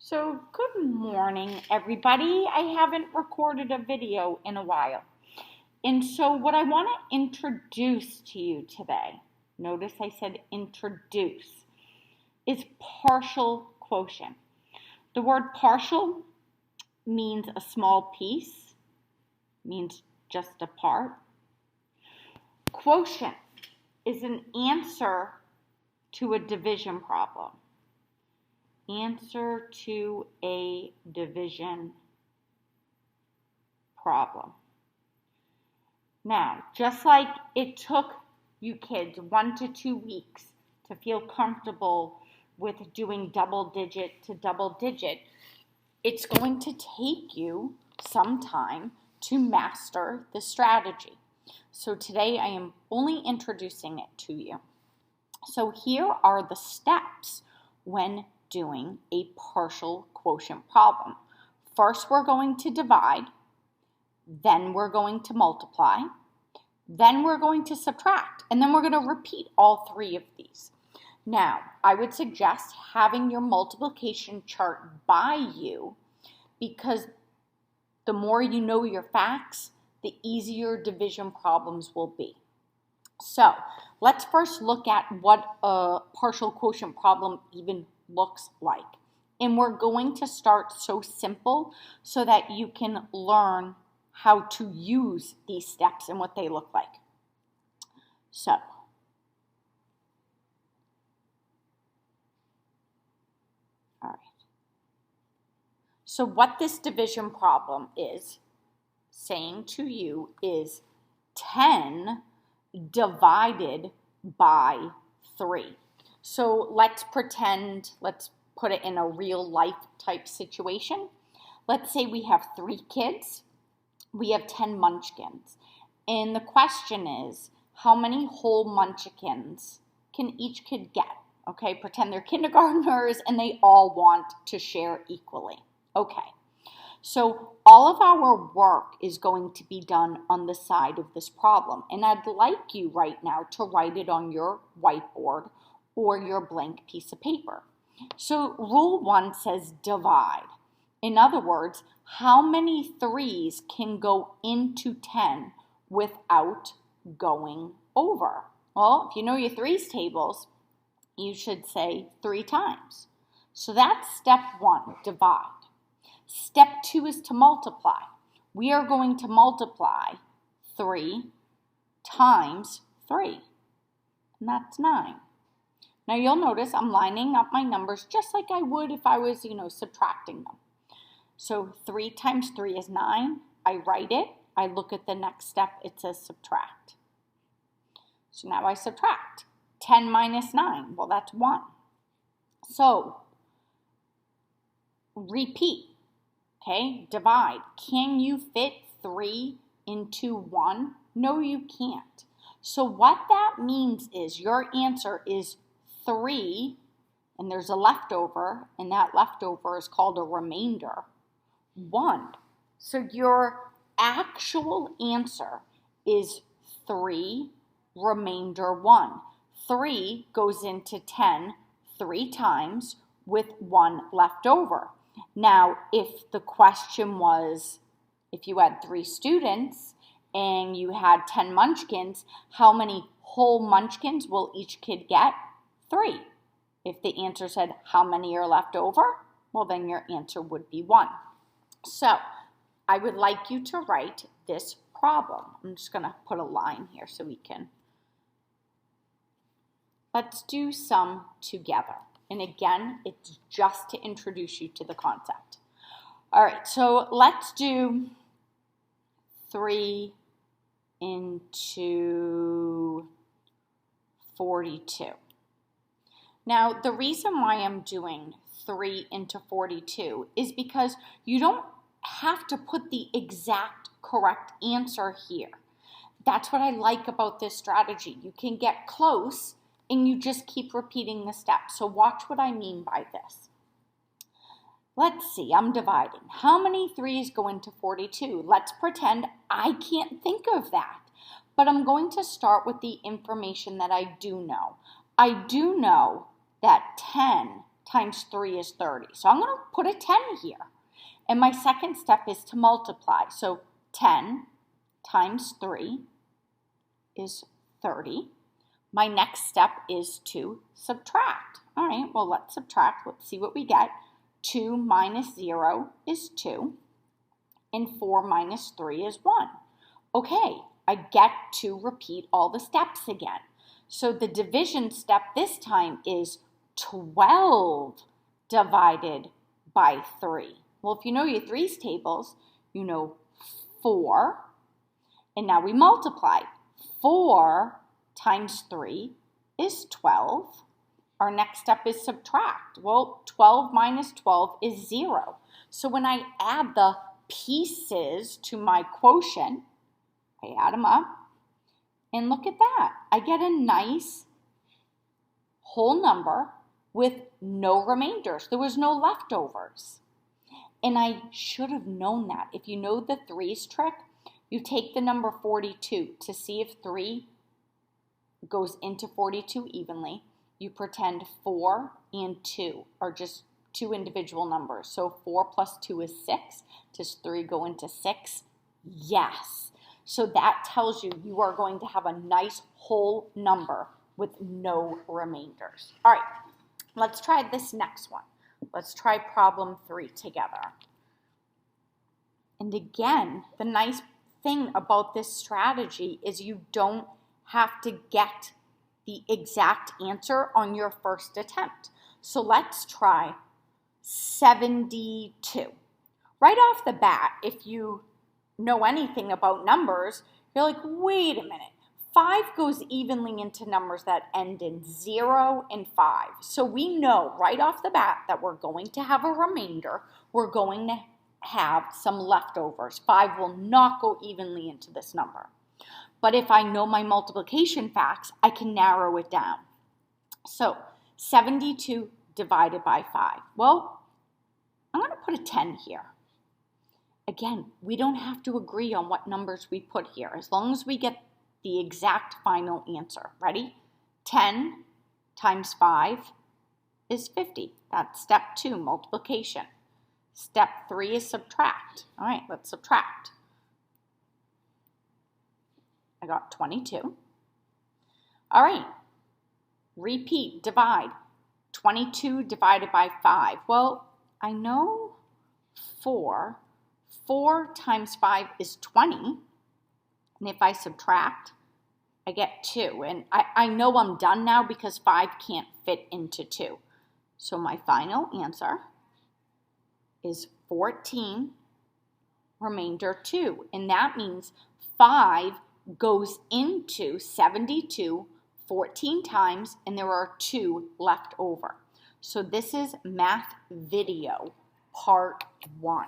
So, good morning, everybody. I haven't recorded a video in a while. And so, what I want to introduce to you today, notice I said introduce, is partial quotient. The word partial means a small piece, means just a part. Quotient is an answer to a division problem. Answer to a division problem. Now, just like it took you kids 1 to 2 weeks to feel comfortable with doing double digit to double digit, it's going to take you some time to master the strategy. So today I am only introducing it to you. So here are the steps when doing a partial quotient problem. First, we're going to divide, then we're going to multiply, then we're going to subtract, and then we're going to repeat all three of these. Now, I would suggest having your multiplication chart by you because the more you know your facts, the easier division problems will be. So, let's first look at what a partial quotient problem even looks like. And we're going to start so simple so that you can learn how to use these steps and what they look like. So, all right. So what this division problem is saying to you is 10 divided by 3. So let's put it in a real life type situation. Let's say we have 3 kids. We have 10 munchkins. And the question is, how many whole munchkins can each kid get? Okay, pretend they're kindergartners and they all want to share equally. Okay, so all of our work is going to be done on the side of this problem. And I'd like you right now to write it on your whiteboard or your blank piece of paper. So rule 1 says divide. In other words, how many 3s can go into 10 without going over? Well, if you know your 3's tables, you should say 3 times. So that's step 1, divide. Step 2 is to multiply. We are going to multiply 3 times 3, and that's 9. Now you'll notice I'm lining up my numbers just like I would if I was, subtracting them. So 3 times 3 is 9. I write it. I look at the next step. It says subtract. So now I subtract. 10 minus 9. Well, that's 1. So repeat. Okay, divide. Can you fit 3 into 1? No, you can't. So what that means is your answer is 3, and there's a leftover, and that leftover is called a remainder, 1. So your actual answer is 3, remainder 1. 3 goes into 10 3 times with 1 left over. Now, if the question was, if you had 3 students and you had 10 munchkins, how many whole munchkins will each kid get? 3. If the answer said, how many are left over? Well, then your answer would be 1. So, I would like you to write this problem. I'm just going to put a line here so we can. Let's do some together. And again, it's just to introduce you to the concept. All right, so let's do 3 into 42. Now, the reason why I'm doing 3 into 42 is because you don't have to put the exact correct answer here. That's what I like about this strategy. You can get close and you just keep repeating the steps. So watch what I mean by this. Let's see, I'm dividing. How many 3's go into 42? Let's pretend I can't think of that. But I'm going to start with the information that I do know. I do know that 10 times 3 is 30. So I'm going to put a 10 here. And my second step is to multiply. So 10 times 3 is 30. My next step is to subtract. All right, well, let's subtract. Let's see what we get. 2 minus 0 is 2. And 4 minus 3 is 1. Okay, I get to repeat all the steps again. So the division step this time is 12 divided by 3. Well, if you know your threes tables, you know 4. And now we multiply. 4 times 3 is 12. Our next step is subtract. Well, 12 minus 12 is 0. So when I add the pieces to my quotient, I add them up, and look at that. I get a nice whole number with no remainders. There was no leftovers. And I should have known that. If you know the threes trick, you take the number 42 to see if 3 goes into 42 evenly. You pretend 4 and 2 are just two individual numbers. So 4 plus 2 is 6. Does 3 go into 6? Yes. So that tells you you are going to have a nice whole number with no remainders. All right, let's try this next one. Let's try problem 3 together. And again, the nice thing about this strategy is you don't have to get the exact answer on your first attempt. So let's try 72. Right off the bat, if you know anything about numbers, you're like, wait a minute. 5 goes evenly into numbers that end in 0 and 5. So we know right off the bat that we're going to have a remainder. We're going to have some leftovers. 5 will not go evenly into this number. But if I know my multiplication facts, I can narrow it down. So 72 divided by 5. Well, I'm going to put a 10 here. Again, we don't have to agree on what numbers we put here, as long as we get the exact final answer. Ready? 10 times 5 is 50. That's step 2, multiplication. Step 3 is subtract. All right, let's subtract. I got 22. All right, repeat, divide. 22 divided by 5. Well, I know 4. 4 times 5 is 20. And if I subtract, I get 2. And I know I'm done now because 5 can't fit into 2. So my final answer is 14, remainder 2. And that means 5 goes into 72 14 times, and there are 2 left over. So this is math video part 1.